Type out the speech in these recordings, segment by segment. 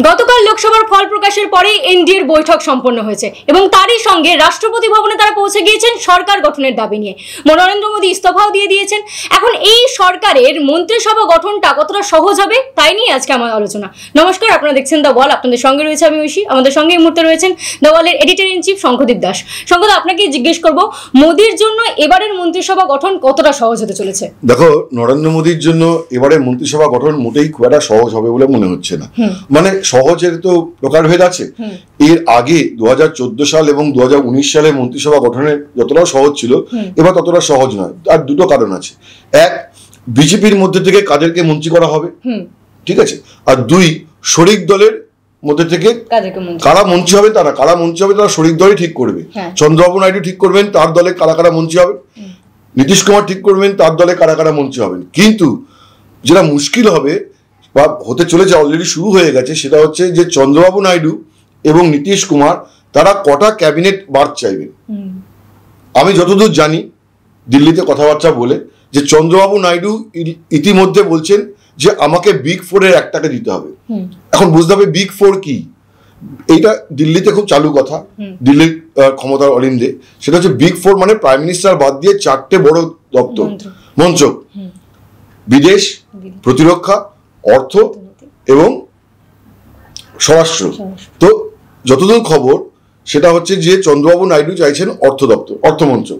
গতকাল লোকসভার ফল প্রকাশের পরেই এনডিএর বৈঠক সম্পন্ন হয়েছে এবং তারই সঙ্গে রাষ্ট্রপতি ভবনে তারা পৌঁছে গিয়েছেন সরকার গঠনের দাবি নিয়ে। নরেন্দ্র মোদী ইস্তফাও দিয়ে দিয়েছেন। এখন এই সরকারের মন্ত্রিসভা গঠনটা কতটা সহজ হবে তাই নিয়ে আজকে আমার আলোচনা। নমস্কার, আপনারা দেখছেন দ্য ওয়াল, আপনাদের সঙ্গে রয়েছে আমি ঐশী। আমাদের সঙ্গে এই মুহূর্তে রয়েছেন দ্য ওয়ালের editor in chief Shankhadeep Das. শঙ্খদা, আপনাকে জিজ্ঞেস করবো, মোদীর জন্য এবারের মন্ত্রিসভা গঠন কতটা সহজ হতে চলেছে? দেখো, নরেন্দ্র মোদীর জন্য এবারে মন্ত্রিসভা গঠন মোটেই খুব একটা সহজ হবে বলে মনে হচ্ছে না। মানে সহজের তো প্রকারভেদ আছে। এর আগে 2014 সাল এবং 2019 সালে মন্ত্রিসভা গঠনের যতটা সহজ ছিল, এবার ততটা সহজ নয়। আর দুটো কারণ আছে। এক, বিজেপির মধ্যে থেকে কাদেরকে মন্ত্রী করা হবে, ঠিক আছে। আর দুই, শরিক দলের মধ্যে থেকে কারা মন্ত্রী হবে তারা শরিক দলই ঠিক করবে। চন্দ্রবাবু নাইডু ঠিক করবেন তার দলে কারা কারা মন্ত্রী হবে, নীতিশ কুমার ঠিক করবেন তার দলে কারা কারা মন্ত্রী হবেন। কিন্তু যেটা মুশকিল হবে বা হতে চলেছে, অলরেডি শুরু হয়ে গেছে, সেটা হচ্ছে যে চন্দ্রবাবু নাইডু এবং নীতিশ কুমার তারা কটা ক্যাবিনেট বার্থ চাইবেন। আমি যতদূর জানি, দিল্লিতে কথাবার্তা বলে, যে চন্দ্রবাবু নাইডু ইতিমধ্যে বলছেন যে আমাকে বিগ ফোরের একটাকে দিতে হবে। এখন বুঝতে হবে বিগ ফোর কি। এইটা দিল্লিতে খুব চালু কথা, দিল্লির ক্ষমতার অলিন্দে। সেটা হচ্ছে বিগ ফোর মানে প্রাইম মিনিস্টার বাদ দিয়ে 4টে বড় দপ্তর, মন্ত্রক: বিদেশ, প্রতিরক্ষা, অর্থ এবং স্বরাষ্ট্র। তো যতদূর খবর সেটা হচ্ছে যে চন্দ্রবাবু নাইডু চাইছেন অর্থ দপ্তর, অর্থমন্ত্রক।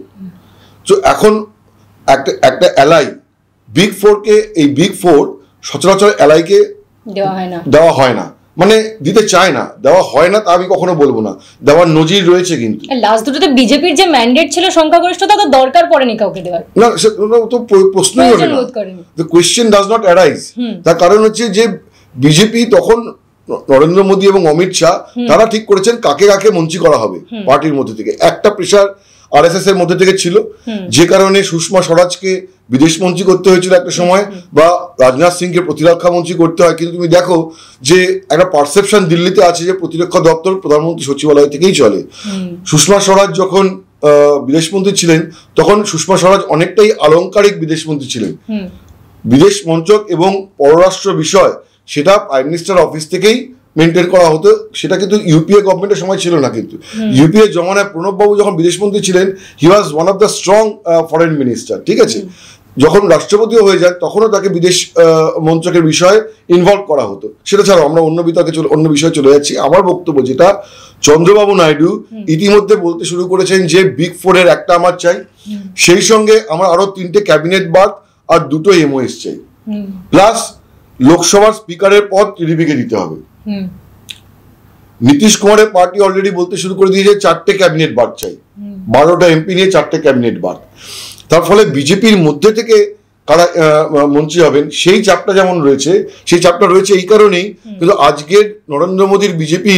তো এখন একটা এলআই বিগ ফোরকে, এই বিগ ফোর সচরাচর এলআইকে দেওয়া হয় না, মানে দিতে চায় না, দেওয়া হয় না তা আমি কখনো বলবো না, দেওয়ার নজির রয়েছে। কিন্তু লাস্ট দুটোতে বিজেপির যে ম্যান্ডেট ছিল সংখ্যাগরিষ্ঠতা, তো দরকার পড়েনি কাউকে দেওয়ার। না, তো প্রশ্নই ওঠে না। The question does not arise. তার কারণ হচ্ছে যে বিজেপি তখন, নরেন্দ্র মোদী এবং অমিত শাহ তারা ঠিক করেছেন কাকে কাকে মন্ত্রী করা হবে পার্টির মধ্যে থেকে। একটা প্রেশার আরএসএস এর মধ্যে থেকে ছিল, যে কারণে সুষমা স্বরাজকে বিদেশ মন্ত্রী করতে হয়েছিল একটা সময়, বা রাজনাথ সিংকে প্রতিরক্ষা মন্ত্রী করতে হয়। কিন্তু তুমি দেখো যে একটা পারসেপশন দিল্লিতে আছে যে প্রতিরক্ষা দপ্তর প্রধানমন্ত্রী সচিবালয় থেকেই চলে। সুষমা স্বরাজ যখন বিদেশমন্ত্রী ছিলেন, তখন সুষমা স্বরাজ অনেকটাই আলংকারিক বিদেশমন্ত্রী ছিলেন। বিদেশ মন্ত্রক এবং পররাষ্ট্র বিষয় সেটা প্রাইম মিনিস্টার অফিস থেকেই মেনটেন করা হতো। সেটা কিন্তু ইউপিএ গভর্নমেন্টের সময় ছিল না। কিন্তু ইউপিএ জমানায় প্রণববাবু যখন বিদেশমন্ত্রী ছিলেন, he was one of the strong foreign minister, ঠিক আছে। যখন রাষ্ট্রপতিও হয়ে যান, তখনও তাকে বিদেশ মন্ত্রকের বিষয়ে ইনভলভ করা হতো। সেটা ছাড়াও আমরা অন্য বিষয়ে চলে যাচ্ছি। আমার বক্তব্য যেটা, চন্দ্রবাবু নাইডু ইতিমধ্যে বলতে শুরু করেছেন যে বিগ ফোরের একটা আমার চাই, সেই সঙ্গে আমার আরো 3টে ক্যাবিনেট বার্থ আর 2টো এমওএস চাই, প্লাস লোকসভার স্পিকারের পদ টিডিপিকে দিতে হবে। নীতিশ কুমারের পার্টি অলরেডি বলতে শুরু করে দিয়েছে 4টে ক্যাবিনেট বার্থ চাই, 12টা এমপি নিয়ে 4টে ক্যাবিনেট বার্থ। তার ফলে বিজেপির মধ্যে থেকে কারা মন্ত্রী হবেন সেই চাপটা যেমন রয়েছে, সেই চাপটা রয়েছে এই কারণেই। কিন্তু আজকের নরেন্দ্র মোদীর বিজেপি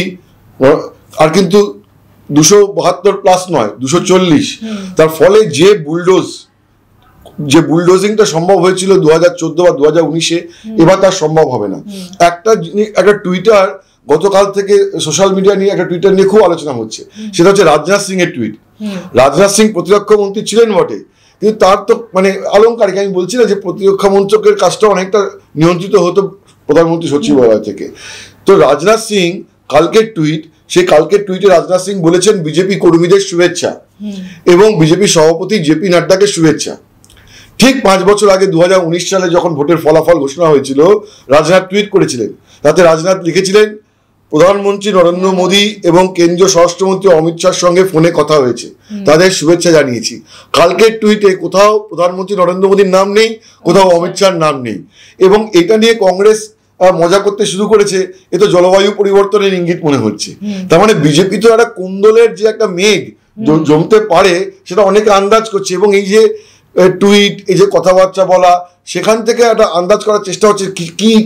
আর কিন্তু 272 প্লাস নয়, 240। তার ফলে যে বুলডোজিংটা সম্ভব হয়েছিল 2014 বা 2019-এ, এবার তার সম্ভব হবে না। একটা টুইটার গতকাল থেকে সোশ্যাল মিডিয়া নিয়ে, একটা টুইটার নিয়ে খুব আলোচনা হচ্ছে। সেটা হচ্ছে রাজনাথ সিং এর টুইট। রাজনাথ সিং প্রতিরক্ষা মন্ত্রী ছিলেন বটে, কিন্তু তার তো মানে আলংকারিক, আমি বলছি না যে প্রতিরক্ষা মন্ত্রকের কাজটা অনেকটা নিয়ন্ত্রিত হতো প্রধানমন্ত্রী সচিবালয় থেকে। তো রাজনাথ সিং কালকের টুইটে রাজনাথ সিং বলেছেন বিজেপি কর্মীদের শুভেচ্ছা এবং বিজেপি সভাপতি জেপি নাড্ডাকে শুভেচ্ছা। ঠিক 5 বছর আগে 2019 সালে যখন ভোটের ফলাফল ঘোষণা হয়েছিল, রাজনাথ টুইট করেছিলেন। তাতে রাজনাথ লিখেছিলেন, প্রধানমন্ত্রী নরেন্দ্র মোদী এবং কেন্দ্রীয় স্বরাষ্ট্রমন্ত্রী অমিত শাহর সঙ্গে ফোনে কথা হয়েছে, তাদের শুভেচ্ছা জানিয়েছি। কালকের টুইটে কোথাও প্রধানমন্ত্রী নরেন্দ্র মোদীর নাম নেই, কোথাও অমিত শাহর নাম নেই। এবং এটা নিয়ে কংগ্রেস মজা করতে শুরু করেছে, এ তো জলবায়ু পরিবর্তনের ইঙ্গিত মনে হচ্ছে। তার মানে বিজেপি তো একটা কুণ্ডলের যে একটা মেঘ জমতে পারে, সেটা অনেকে আন্দাজ করছে। এবং এই যে টুইট, এই যে কথাবার্তা বলা, সেখান থেকে একটা আন্দাজ করার চেষ্টা হচ্ছে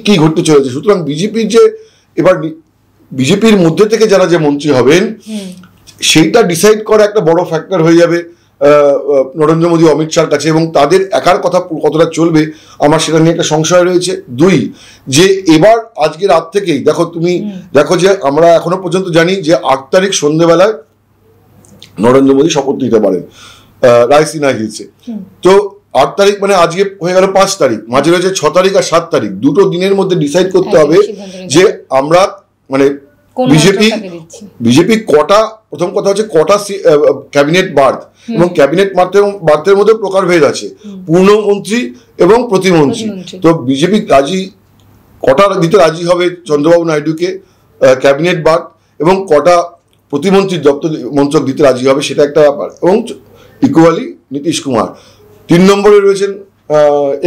কি ঘটতে চলেছে। সুতরাং বিজেপির মধ্যে থেকে যারা যে মন্ত্রী হবেন, সেইটা ডিসাইড করা একটা বড় ফ্যাক্টর হয়ে যাবে নরেন্দ্র মোদী অমিত শাহর কাছে। এবং তাদের একার কথা কতটা চলবে, আমার সেটা নিয়ে একটা সংশয় রয়েছে। 2, যে এবার আজকে রাত থেকেই দেখো যে আমরা এখনো পর্যন্ত জানি যে 8 তারিখ সন্ধ্যেবেলায় নরেন্দ্র মোদী শপথ নিতে পারেন রায়সিনা হিলসে। তো 8 তারিখ মানে আজকে হয়ে গেল 5 তারিখ, মাঝে রয়েছে 6 তারিখ আর 7 তারিখ। 2টো দিনের মধ্যে ডিসাইড করতে হবে যে আমরা মানে বিজেপি কটা, প্রথম কথা হচ্ছে কটা ক্যাবিনেট বার্থ, এবং ক্যাবিনেট বার্থের মধ্যে প্রকারভেদ আছে, পূর্ণমন্ত্রী এবং প্রতিমন্ত্রী। তো বিজেপি কটা দিতে রাজি হবে চন্দ্রবাবু নাইডুকে ক্যাবিনেট বার্থ, এবং কটা প্রতিমন্ত্রীর দপ্তর মন্ত্রক দিতে রাজি হবে, সেটা একটা ব্যাপার। এবং ইকুয়ালি নীতিশ কুমার 3 নম্বরে রয়েছেন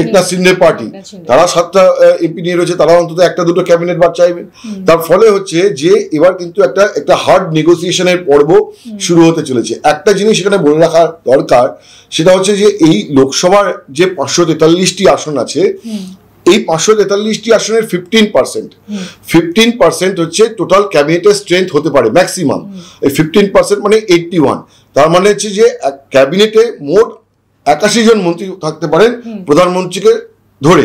একনাথ শিন্ডের পার্টি, তারা 7টা এমপি নিয়ে রয়েছে, তারা অন্তত 1-2 ক্যাবিনেট বার্থ চাইবে। তার ফলে হচ্ছে যে এবার কিন্তু একটা হার্ড নেগোসিয়েশনের পর্ব শুরু হতে চলেছে। একটা জিনিস এখানে বলে রাখা দরকার, সেটা হচ্ছে যে এই লোকসভার যে 543টি আসন আছে, এই 543টি আসনের 15% হচ্ছে টোটাল ক্যাবিনেটের স্ট্রেংথ হতে পারে ম্যাক্সিমাম। এই 15% মানে 81, তার মানে হচ্ছে যে ক্যাবিনেটে মোট 81 জন মন্ত্রী থাকতে পারেন প্রধানমন্ত্রীকে ধরে,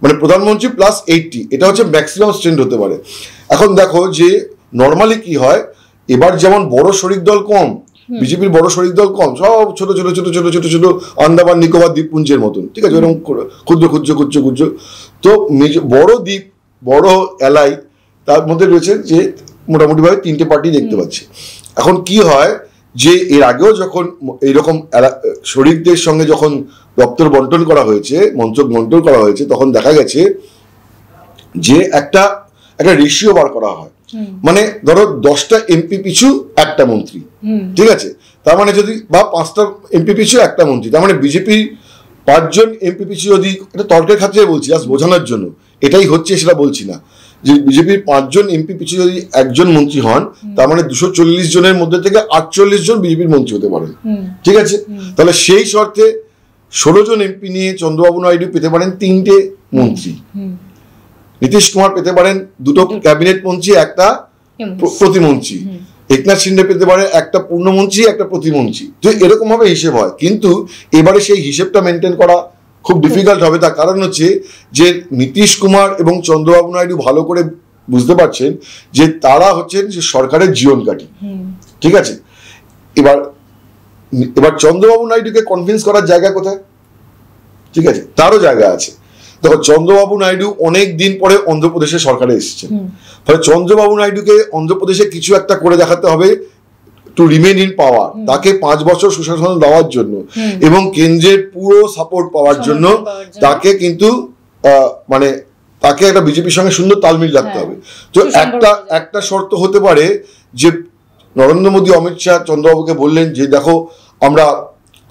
মানে প্রধানমন্ত্রী প্লাস 80, এটা হচ্ছে ম্যাক্সিমাম স্ট্রেংথ হতে পারে। এখন দেখো যে নর্মালি কি হয়, এবার যেমন বড় শরিক দল কম, বিজেপির বড় শরিক দল কম, সব ছোট ছোট ছোট ছোট ছোট ছোট আন্দামান নিকোবর দ্বীপপুঞ্জের মতন, ঠিক আছে, এরকম ক্ষুদ্র ক্ষুদ্র ক্ষুদ্র ক্ষুদ্র। তো বড় দ্বীপ, বড় এলাই, তার মধ্যে রয়েছে যে মোটামুটিভাবে 3টে পার্টি দেখতে পাচ্ছি। এখন কি হয় যে এর আগেও যখন এইরকম শরিকদের সঙ্গে যখন দপ্তর বন্টন করা হয়েছে, মন্ত্রক বন্টন করা হয়েছে, তখন দেখা গেছে যে একটা রেশিও বার করা হয়, মানে ধরো 10টা এমপি পিছু একটা মন্ত্রী, ঠিক আছে, তার মানে যদি বা 5টা এমপি পিছু একটা মন্ত্রী, তার মানে বিজেপি 5 জন এমপি পিছু যদি, এটা তর্কের ক্ষেত্রে বলছি জাস্ট বোঝানোর জন্য, এটাই হচ্ছে সেটা বলছি না, যে বিজেপির 5 জন এমপি পিছু যদি একজন মন্ত্রী হন, তার মানে 240 জনের মধ্যে থেকে 48 জন বিজেপির মন্ত্রী হতে পারেন, ঠিক আছে। তাহলে সেই শর্তে 16 জন এমপি নিয়ে চন্দ্রবাবু নাইডু পেতে পারেন 3টে মন্ত্রী, নীতিশ কুমার পেতে পারেন 2টো ক্যাবিনেট মন্ত্রী, একটা প্রতিমন্ত্রী, একনাথ শিন্ডে পেতে পারে একটা পূর্ণমন্ত্রী, একটা প্রতিমন্ত্রী। তো এরকম ভাবে হিসেব হয়, কিন্তু এবারে সেই হিসেবটা মেনটেন করা খুব ডিফিকাল্ট হবে। তার কারণ হচ্ছে যে নীতিশ কুমার এবং চন্দ্রবাবু নাইডু ভালো করে বুঝতে পারছেন যে তারা হচ্ছেন যে সরকারের জীবনকাঠি, ঠিক আছে। এবার চন্দ্রবাবু নাইডুকে কনভিন্স করার জায়গা কোথায়, ঠিক আছে, তারও জায়গা আছে। দেখো চন্দ্রবাবু নাইডু অনেক দিন পরে অন্ধ্রপ্রদেশে সরকারে এসেছেন, ফলে চন্দ্রবাবু নাইডুকে অন্ধ্রপ্রদেশে কিছু একটা করে দেখাতে হবে টু রিমেইন ইন পাওয়ার, তাকে 5 বছর সুশাসন দেওয়ার জন্য এবং কেন্দ্রের পুরো সাপোর্ট পাওয়ার জন্য তাকে কিন্তু মানে তাকে একটা বিজেপির সঙ্গে সুন্দর তালমিল রাখতে হবে। তো একটা শর্ত হতে পারে যে নরেন্দ্র মোদী অমিত শাহ চন্দ্রবাবুকে বললেন যে দেখো আমরা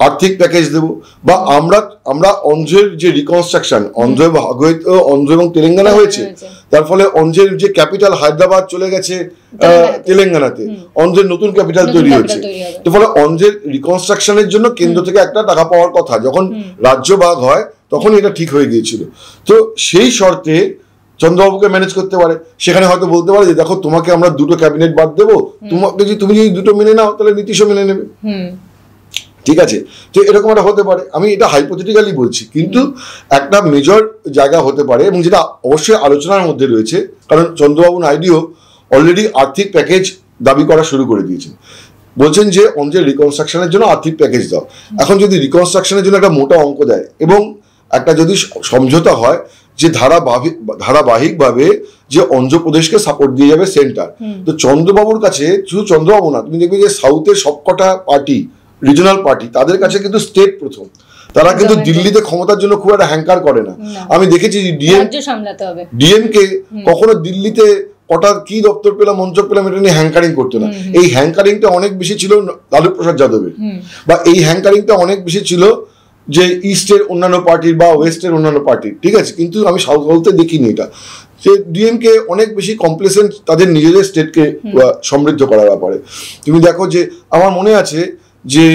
আর্থিক প্যাকেজ দেব, বা আমরা অন্ধ্রের যে রিকনস্ট্রাকশন, অন্ধ্র এবং তেলেঙ্গানা হয়েছে, তার ফলে অন্ধ্রের যে ক্যাপিটাল হায়দ্রাবাদ চলে গেছে তেলেঙ্গানাতে, অন্ধ্রের নতুন ক্যাপিটাল তৈরি হচ্ছে, তো ফলে অন্ধ্রের রিকনস্ট্রাকশনের জন্য কেন্দ্র থেকে একটা টাকা পাওয়ার কথা, যখন রাজ্য ভাগ হয় তখন এটা ঠিক হয়ে গিয়েছিল। তো সেই শর্তে চন্দ্রবাবুকে ম্যানেজ করতে পারে, সেখানে হয়তো বলতে পারে যে দেখো তোমাকে আমরা 2টো ক্যাবিনেট বাদ দেবো, তুমি যদি 2টো মেনে নাও তাহলে নীতিশও মেনে নেবে, ঠিক আছে। তো এরকম একটা হতে পারে, আমি এটা হাইপোথেটিক্যালি বলছি, কিন্তু একটা মেজর জায়গা হতে পারে, এবং যেটা অবশ্যই আলোচনার মধ্যে রয়েছে, কারণ চন্দ্রবাবু নাইডুও অলরেডি আর্থিক প্যাকেজ দাবি করা শুরু করে দিয়েছেন, বলছেন যে অন্ধ্রের রিকনস্ট্রাকশনের জন্য আর্থিক প্যাকেজ দাও। এখন যদি রিকনস্ট্রাকশনের জন্য একটা মোটা অঙ্ক দেয় এবং একটা যদি সমঝোতা হয় যে ধারাবাহিকভাবে যে অন্ধ্রপ্রদেশকে সাপোর্ট দিয়ে যাবে সেন্টার, তো চন্দ্রবাবুর কাছে, শুধু চন্দ্রবাবু না, তুমি দেখবে যে সাউথের সবকটা পার্টি, রিজনাল পার্টি, তাদের কাছে কিন্তু স্টেট প্রথম, তারা কিন্তু দিল্লিতে ক্ষমতার জন্য খুব একটা হ্যাঙ্কার করে না। আমি দেখেছি ডিএমকে কখনো দিল্লিতে কটা কি দপ্তর পেলাম, মন্ত্রক পেলাম, এটা নিয়ে হ্যাঙ্কারিং করতো না। এই হ্যাঙ্কারিংটা অনেক বেশি ছিল লালু প্রসাদ যাদবের, বা এই হ্যাঙ্কারিংটা অনেক বেশি ছিল যে ইস্টের অন্যান্য পার্টির বা ওয়েস্টের অন্যান্য পার্টির, ঠিক আছে। কিন্তু আমি সাউথে দেখিনি এটা, যে ডিএমকে অনেক বেশি কমপ্লেসেন্ট তাদের নিজেদের স্টেটকে সমৃদ্ধ করার ব্যাপারে। তুমি দেখো যে আমার মনে আছে যে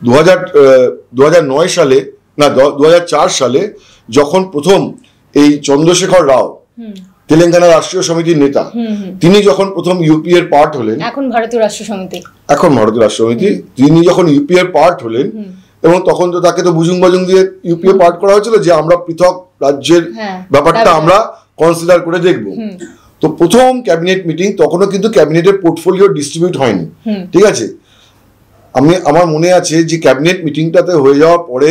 2009 সালে না 2004 সালে যখন প্রথম এই চন্দ্রশেখর রাও, তেলেঙ্গানা রাষ্ট্রীয় সমিতির নেতা, তিনি যখন প্রথম ইউপিএর পার্ট হলেন, এখন ভারতীয় রাষ্ট্র সমিতি, তিনি যখন ইউপিএর পার্ট হলেন, এবং তখন তো তাকে তো বুজুং বাজুং দিয়ে ইউপিএ পার্ট করা হয়েছিল যে আমরা পৃথক রাজ্যের ব্যাপারটা আমরা কনসিডার করে দেখব। তো প্রথম ক্যাবিনেট মিটিং, তখনও কিন্তু ক্যাবিনেটের পোর্টফোলিও ডিস্ট্রিবিউট হয়নি, ঠিক আছে। আমার মনে আছে যে ক্যাবিনেট মিটিংটাতে হয়ে যাওয়ার পরে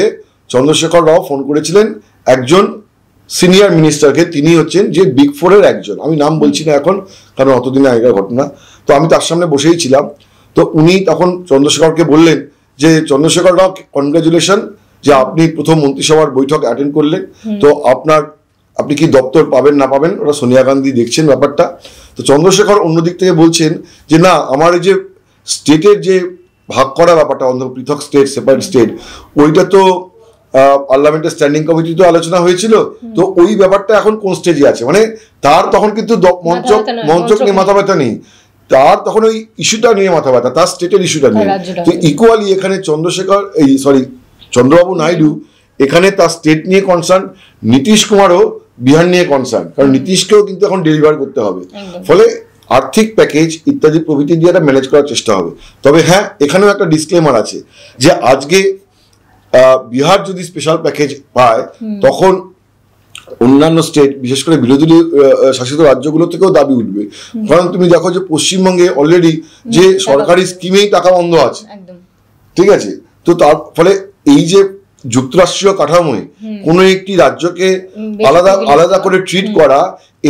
চন্দ্রশেখর রাও ফোন করেছিলেন একজন সিনিয়র মিনিস্টারকে, তিনি হচ্ছেন যে বিগ ফোরের একজন, আমি নাম বলছি না এখন কারণ অতদিনে আগের ঘটনা, তো আমি তার সামনে বসেই ছিলাম। তো উনি তখন চন্দ্রশেখরকে বললেন যে চন্দ্রশেখর রাও, কনগ্রাচুলেশন যে আপনি প্রথম মন্ত্রিসভার বৈঠক অ্যাটেন্ড করলেন, তো আপনি কি দপ্তর পাবেন না পাবেন ওরা সোনিয়া গান্ধী দেখছেন ব্যাপারটা। তো চন্দ্রশেখর অন্যদিক থেকে বলছেন যে না, আমার এই যে স্টেটের যে ভাগ করা ব্যাপারটা, অন্য পৃথক স্টেট, সেপারেট স্টেট, ওইটা তো পার্লামেন্টের স্ট্যান্ডিং কমিটিতে আলোচনা হয়েছিল, তো ওই ব্যাপারটা এখন কোন স্টেজে আছে, মানে তার তখন কিন্তু মঞ্চক নিয়ে মাথা ব্যথা নেই, তার তখন ওই ইস্যুটা নিয়ে মাথা ব্যথা, তার স্টেটের ইস্যুটা নিয়ে। তো ইকুয়ালি এখানে চন্দ্রবাবু নাইডু এখানে তার স্টেট নিয়ে কনসার্ন, নীতিশ কুমারও বিহার নিয়ে কনসার্ন, কারণ নীতিশকেও কিন্তু এখন ডেলিভার করতে হবে, ফলে আর্থিক প্যাকেজ ইত্যাদি প্রভৃতি দিয়ে এটা ম্যানেজ করার চেষ্টা হবে। তবে হ্যাঁ, এখানেও একটা ডিসক্লেমার আছে যে আজকে বিহার যদি স্পেশাল প্যাকেজ পায়, তখন অন্যান্য স্টেট, বিশেষ করে বিরোধী শাসিত রাজ্যগুলো থেকেও দাবি উঠবে, কারণ তুমি দেখো যে পশ্চিমবঙ্গে অলরেডি যে সরকারি স্কিমেই টাকা বন্ধ আছে, ঠিক আছে, তো তার ফলে এই যে যুক্তরাষ্ট্রীয় কাঠামোয় কোনো একটি রাজ্যকে আলাদা আলাদা করে ট্রিট করা,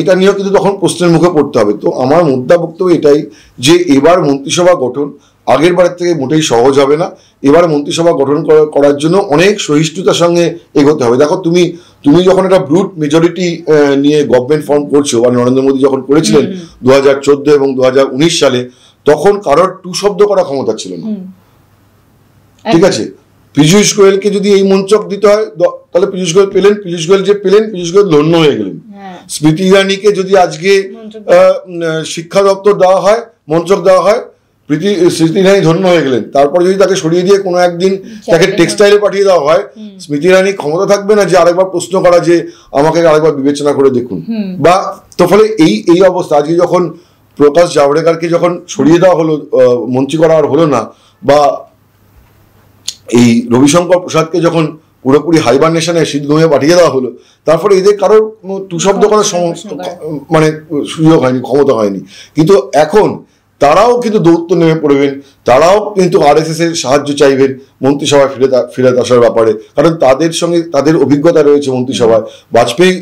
এটা নিয়েও কিন্তু তখন প্রশ্নের মুখে পড়তে হবে। তো আমার মুদ্রা বক্তব্য এটাই যে এবার মন্ত্রিসভা গঠন আগের বারের থেকে মোটেই সহজ হবে না, এবার মন্ত্রিসভা গঠন করার জন্য অনেক সহিষ্ণুতার সঙ্গে এগোতে হবে। দেখো তুমি যখন একটা ব্রুট মেজরিটি নিয়ে গভর্নমেন্ট ফর্ম করছো, বা নরেন্দ্র মোদী যখন করেছিলেন 2014 এবং 2019 সালে, তখন কারোর টু শব্দ করার ক্ষমতা ছিল না, ঠিক আছে। পীযূষ গোয়েলকে যদি এই মঞ্চক দিতে হয়, তাহলে পীযূষ গোয়েল পেলেন, পীযূষ গোয়েল ধন্য হয়ে গেলেন। স্মৃতি ইরানিকে যদি আজকে শিক্ষা দপ্তর দেওয়া হয়, মঞ্চক দেওয়া হয়, স্মৃতি ইরানি ধন্য হয়ে গেলেন। তারপরে যদি তাকে সরিয়ে দিয়ে কোনো একদিন তাকে টেক্সটাইলে পাঠিয়ে দেওয়া হয়, স্মৃতি ইরানি ক্ষমতা থাকবে না যে আরেকবার প্রশ্ন করা যে আমাকে আরেকবার বিবেচনা করে দেখুন, বা তো ফলে এই অবস্থা। আজকে যখন প্রকাশ জাভড়েকরকে যখন সরিয়ে দেওয়া হলো, মন্ত্রী করা আর হলো না, বা এই রবিশঙ্কর প্রসাদকে যখন পুরোপুরি হাইবারনেশনে শীতঘুমে পাঠিয়ে দেওয়া হলো, তারপরে এদের কারোর টু শব্দ করার মানে সুযোগ হয়নি, ক্ষমতা হয়নি। কিন্তু এখন তারাও কিন্তু দৌত্য নেমে পড়বেন, তারাও কিন্তু RSS এর সাহায্য চাইবেন মন্ত্রিসভায় ফিরে আসার ব্যাপারে, কারণ তাদের সঙ্গে তাদের অভিজ্ঞতা রয়েছে মন্ত্রিসভায়, বাজপেয়ী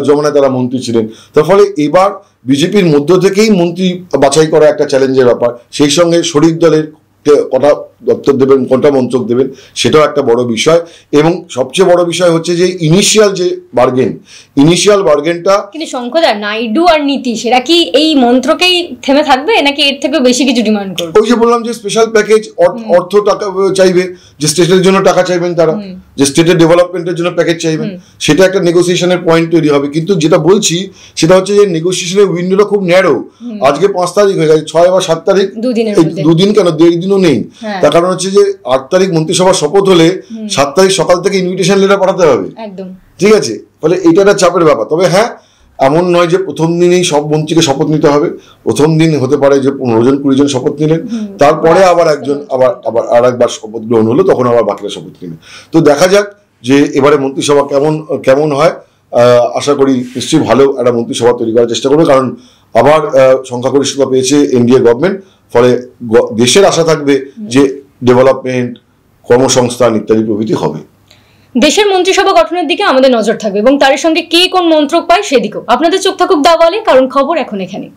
জমানায় তারা মন্ত্রী ছিলেন। তার ফলে এবার বিজেপির মধ্য থেকেই মন্ত্রী বাছাই করা একটা চ্যালেঞ্জের ব্যাপার, সেই সঙ্গে শরিক দলের কটা দপ্তর দেবেন, কোনটা মন্ত্রক দেবেন, সেটাও একটা বড় বিষয়। এবং সবচেয়ে বড় বিষয় হচ্ছে যে ইনিশিয়াল বার্গেনটা কিন্তু শঙ্করদা, নাইডু আর নীতিশ এরা কি এই মন্ত্রকেই থেমে থাকবে, নাকি এর থেকে বেশি কিছু ডিমান্ড করবে? ওই যে বললাম যে স্পেশাল প্যাকেজ, অর্থ টাকা চাইবে, যে স্টেটের জন্য টাকা চাইবেন তারা, যে স্টেটের ডেভেলপমেন্টের জন্য প্যাকেজ চাইবেন, সেটা একটা নেগোসিয়েশনের পয়েন্ট তৈরি হবে। কিন্তু যেটা বলছি সেটা হচ্ছে যে নেগোসিয়েশনের উইন্ডোটা খুব ন্যারো। আজকে 5 তারিখ হয়ে গেছে, 6 বা 7 তারিখ, দুদিন কেন, 1.5 দিনও নেই। তার কারণ হচ্ছে যে 8 তারিখ মন্ত্রিসভার শপথ হলে 7 তারিখ সকাল থেকে ইনভিটেশন লেটার পাঠাতে হবে, ঠিক আছে। ফলে এটা একটা চাপের ব্যাপার। তবে হ্যাঁ, এমন নয় যে প্রথম দিনেই সব মন্ত্রীকে শপথ নিতে হবে। প্রথম দিন হতে পারে যে 15 জন 20 জন শপথ নিলেন, তারপরে আবার একজন আবার আর একবার শপথ গ্রহণ হলো, তখন আবার বাকিরা শপথ নিলেন। তো দেখা যাক যে এবারে মন্ত্রিসভা কেমন হয়। আশা করি নিশ্চয়ই ভালো একটা মন্ত্রিসভা তৈরি করার চেষ্টা করবে, কারণ আবার সংখ্যাগরিষ্ঠতা পেয়েছে এনডিএ গভর্নমেন্ট। ফলে দেশের আশা থাকবে যে ডেভেলপমেন্ট, কর্মসংস্থান ইত্যাদি প্রভৃতি হবে। দেশের মন্ত্রিসভা গঠনের দিকে আমাদের নজর থাকবে এবং তার সঙ্গে কে কোন মন্ত্রক পায় সেদিকেও আপনাদের চোখ থাকুক দাওয়ালে, কারণ খবর এখন এখানে।